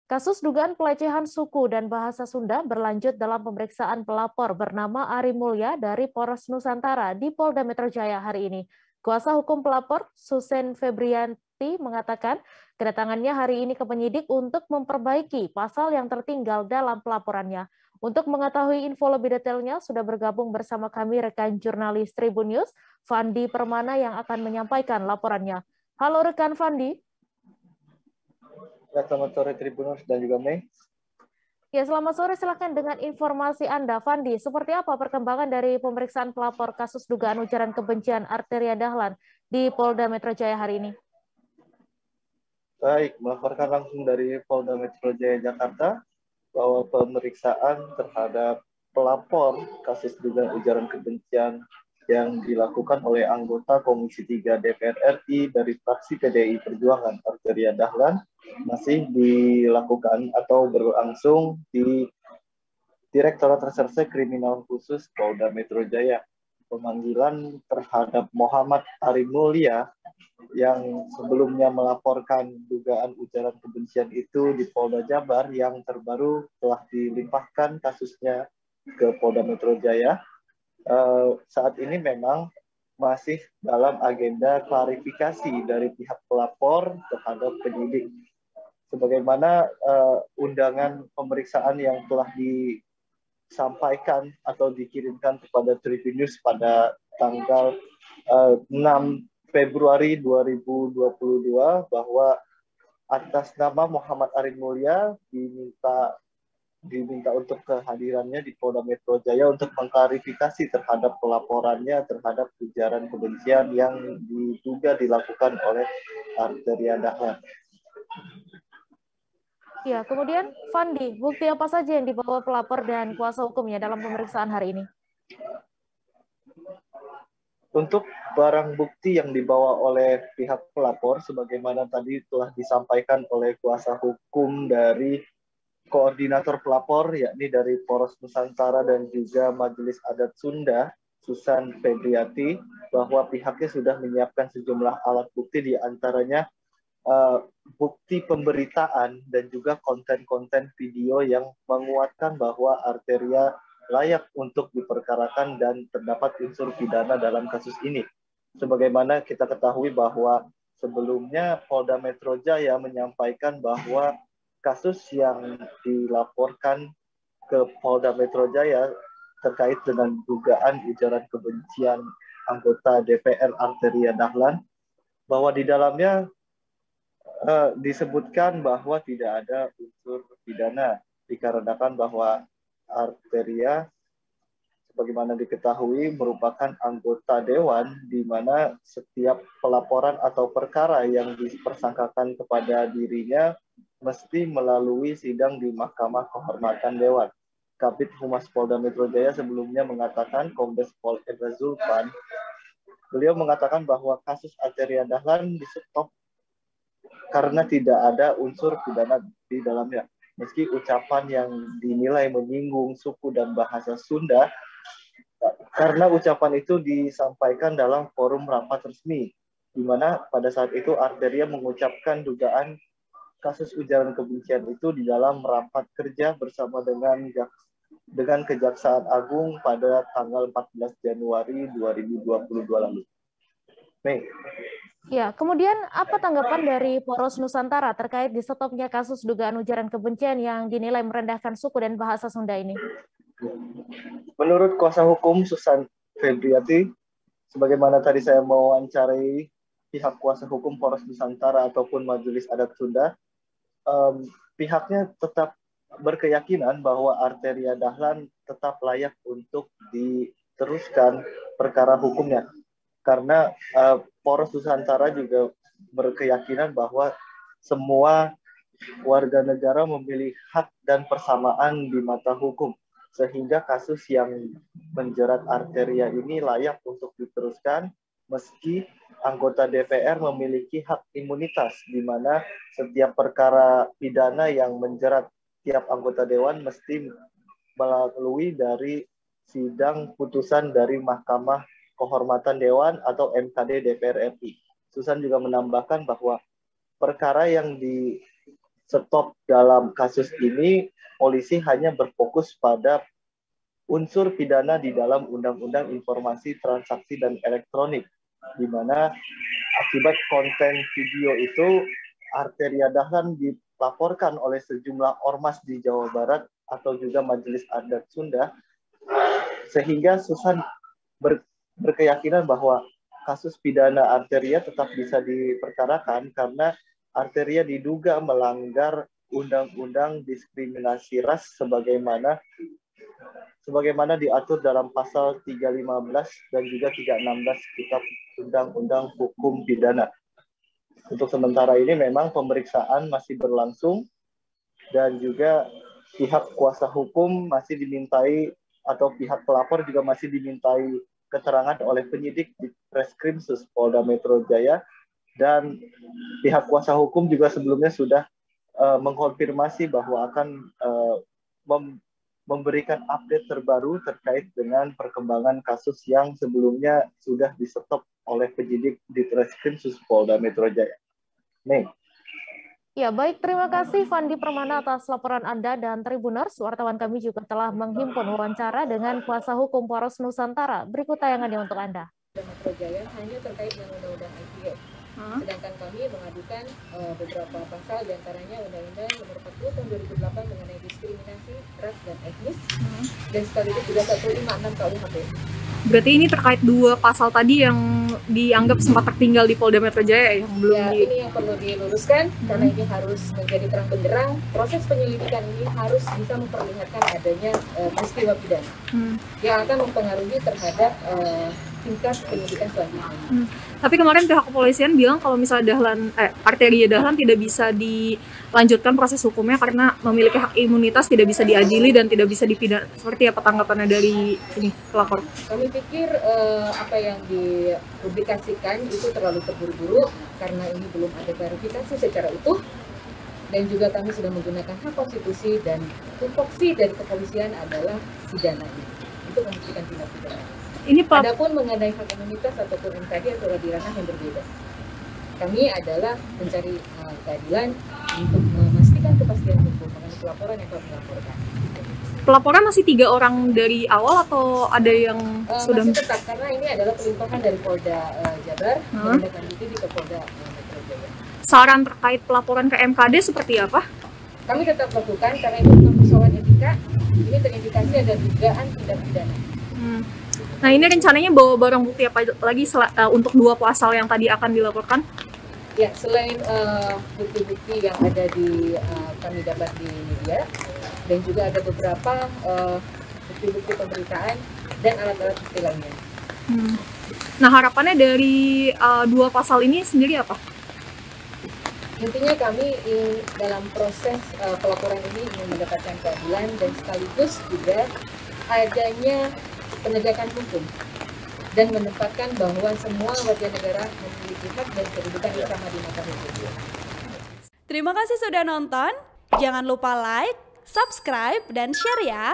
Kasus dugaan pelecehan suku dan bahasa Sunda berlanjut dalam pemeriksaan pelapor bernama Ari Mulya dari Polres Nusantara di Polda Metro Jaya hari ini. Kuasa hukum pelapor, Susen Febrianti, mengatakan kedatangannya hari ini ke penyidik untuk memperbaiki pasal yang tertinggal dalam pelaporannya. Untuk mengetahui info lebih detailnya, sudah bergabung bersama kami rekan jurnalis Tribun News, Fandi Permana, yang akan menyampaikan laporannya. Halo rekan Fandi. Ya, selamat sore Tribuners dan juga Mei. Ya, selamat sore. Silakan dengan informasi Anda, Fandi. Seperti apa perkembangan dari pemeriksaan pelapor kasus dugaan ujaran kebencian Arteria Dahlan di Polda Metro Jaya hari ini? Baik, melaporkan langsung dari Polda Metro Jaya Jakarta bahwa pemeriksaan terhadap pelapor kasus dugaan ujaran kebencian yang dilakukan oleh anggota Komisi 3 DPR RI dari fraksi PDI Perjuangan Arteria Dahlan masih dilakukan atau berlangsung di Direktorat Reserse Kriminal Khusus Polda Metro Jaya. Pemanggilan terhadap Muhammad Ari Mulya yang sebelumnya melaporkan dugaan ujaran kebencian itu di Polda Jabar, yang terbaru telah dilimpahkan kasusnya ke Polda Metro Jaya. Saat ini memang masih dalam agenda klarifikasi dari pihak pelapor terhadap penyidik. Sebagaimana undangan pemeriksaan yang telah disampaikan atau dikirimkan kepada Tribun News pada tanggal 6 Februari 2022 bahwa atas nama Muhammad Ari Mulya diminta untuk kehadirannya di Polda Metro Jaya untuk mengklarifikasi terhadap pelaporannya terhadap ujaran kebencian yang diduga dilakukan oleh Arteria Dahlan. Ya, kemudian Fandi, bukti apa saja yang dibawa pelapor dan kuasa hukumnya dalam pemeriksaan hari ini? Untuk barang bukti yang dibawa oleh pihak pelapor, sebagaimana tadi telah disampaikan oleh kuasa hukum dari koordinator pelapor, yakni dari Polres Nusantara dan juga Majelis Adat Sunda, Susan Febriati, bahwa pihaknya sudah menyiapkan sejumlah alat bukti, di antaranya bukti pemberitaan dan juga konten-konten video yang menguatkan bahwa Arteria layak untuk diperkarakan dan terdapat unsur pidana dalam kasus ini. Sebagaimana kita ketahui bahwa sebelumnya Polda Metro Jaya menyampaikan bahwa kasus yang dilaporkan ke Polda Metro Jaya terkait dengan dugaan ujaran kebencian anggota DPR Arteria Dahlan, bahwa di dalamnya disebutkan bahwa tidak ada unsur pidana, dikarenakan bahwa Arteria sebagaimana diketahui merupakan anggota dewan, di mana setiap pelaporan atau perkara yang dipersangkakan kepada dirinya mesti melalui sidang di Mahkamah Kehormatan Dewan. Kabid Humas Polda Metro Jaya sebelumnya mengatakan, Kombes Pol Endra Zulfan, beliau mengatakan bahwa kasus Arteria Dahlan di-stop karena tidak ada unsur pidana di dalamnya. Meski ucapan yang dinilai menyinggung suku dan bahasa Sunda, karena ucapan itu disampaikan dalam forum rapat resmi, di mana pada saat itu Arteria mengucapkan dugaan kasus ujaran kebencian itu di dalam rapat kerja bersama dengan Kejaksaan Agung pada tanggal 14 Januari 2022 lalu. Mei. Ya, kemudian apa tanggapan dari Polres Nusantara terkait di stopnya kasus dugaan ujaran kebencian yang dinilai merendahkan suku dan bahasa Sunda ini? Menurut kuasa hukum Susan Febriati, sebagaimana tadi saya mewawancarai pihak kuasa hukum Polres Nusantara ataupun Majelis Adat Sunda, pihaknya tetap berkeyakinan bahwa Arteria Dahlan tetap layak untuk diteruskan perkara hukumnya. Karena Polres Nusantara juga berkeyakinan bahwa semua warga negara memiliki hak dan persamaan di mata hukum, sehingga kasus yang menjerat Arteria ini layak untuk diteruskan, meski anggota DPR memiliki hak imunitas, di mana setiap perkara pidana yang menjerat tiap anggota dewan mesti melalui dari sidang putusan dari Mahkamah Kehormatan Dewan atau MKD DPR RI. Susan juga menambahkan bahwa perkara yang stop dalam kasus ini, polisi hanya berfokus pada unsur pidana di dalam Undang-Undang Informasi Transaksi dan Elektronik, di mana akibat konten video itu Arteria Dahlan dilaporkan oleh sejumlah ormas di Jawa Barat atau juga Majelis Adat Sunda, sehingga Susan berkeyakinan bahwa kasus pidana Arteria tetap bisa diperkarakan karena Arteria diduga melanggar Undang-Undang Diskriminasi Ras sebagaimana diatur dalam pasal 315 dan juga 316 Kitab Undang-Undang Hukum Pidana. Untuk sementara ini memang pemeriksaan masih berlangsung dan juga pihak kuasa hukum masih dimintai atau pihak pelapor juga masih dimintai keterangan oleh penyidik di Treskrimsus Polda Metro Jaya, dan pihak kuasa hukum juga sebelumnya sudah mengkonfirmasi bahwa akan memberikan update terbaru terkait dengan perkembangan kasus yang sebelumnya sudah di-stop oleh penyidik di Treskrimsus Polda Metro Jaya. Nih. Ya, baik. Terima kasih Fandi Permana atas laporan Anda, dan Tribuners, wartawan kami juga telah menghimpun wawancara dengan kuasa hukum Poros Nusantara. Berikut tayangannya untuk Anda. Metro Jaya hanya terkait dengan Undang-Undang ITE. Sedangkan kami mengadukan beberapa pasal, diantaranya Undang-Undang Nomor 40 Tahun 2008 mengenai diskriminasi ras dan etnis, dan sekaligus juga 156 KUHP. Berarti ini terkait dua pasal tadi yang dianggap sempat tertinggal di Polda Metro Jaya yang belum ini yang perlu diluruskan, karena ini harus menjadi terang benderang. Proses penyelidikan ini harus bisa memperlihatkan adanya peristiwa pidana yang akan mempengaruhi terhadap tingkat penyidikan selanjutnya. Tapi kemarin pihak kepolisian bilang kalau misalnya Arteria Dahlan tidak bisa dilanjutkan proses hukumnya karena memiliki hak imunitas, tidak bisa diadili dan tidak bisa dipidana. Seperti apa tanggapannya dari ini pelapor? Kami pikir apa yang dipublikasikan itu terlalu terburu-buru karena ini belum ada klarifikasi secara utuh, dan juga kami sudah menggunakan hak konstitusi, dan tupoksi dari kepolisian adalah pidana. Itu membuktikan tindak pidana. Adapun mengenai hak imunitas ataupun MKD adalah di ranah yang berbeda. Kami adalah mencari keadilan untuk memastikan kepastian hukum mengenai pelaporan yang telah dilaporkan. Pelaporan masih 3 orang dari awal atau ada yang sudah? Masih tetap, karena ini adalah pelimpahan dari Polda Jabar menindaklanjuti di Polda Metro Jaya. Saran terkait pelaporan ke MKD seperti apa? Kami tetap lakukan karena ini bukan persoalan etika, ini terindikasi ada dugaan tindak pidana. Nah, ini rencananya bawa barang bukti apa lagi untuk 2 pasal yang tadi akan dilaporkan? Ya, selain bukti-bukti yang ada di kami dapat di media, dan juga ada beberapa bukti-bukti pemberitaan dan alat-alat bukti lainnya. Nah, harapannya dari 2 pasal ini sendiri apa? Intinya kami dalam proses pelaporan ini ingin mendapatkan keadilan dan sekaligus juga adanya penegakan hukum dan menempatkan bahwa semua warga negara memiliki hak dan kedudukan yang sama di mata hukum. Terima kasih sudah nonton. Jangan lupa like, subscribe, dan share ya.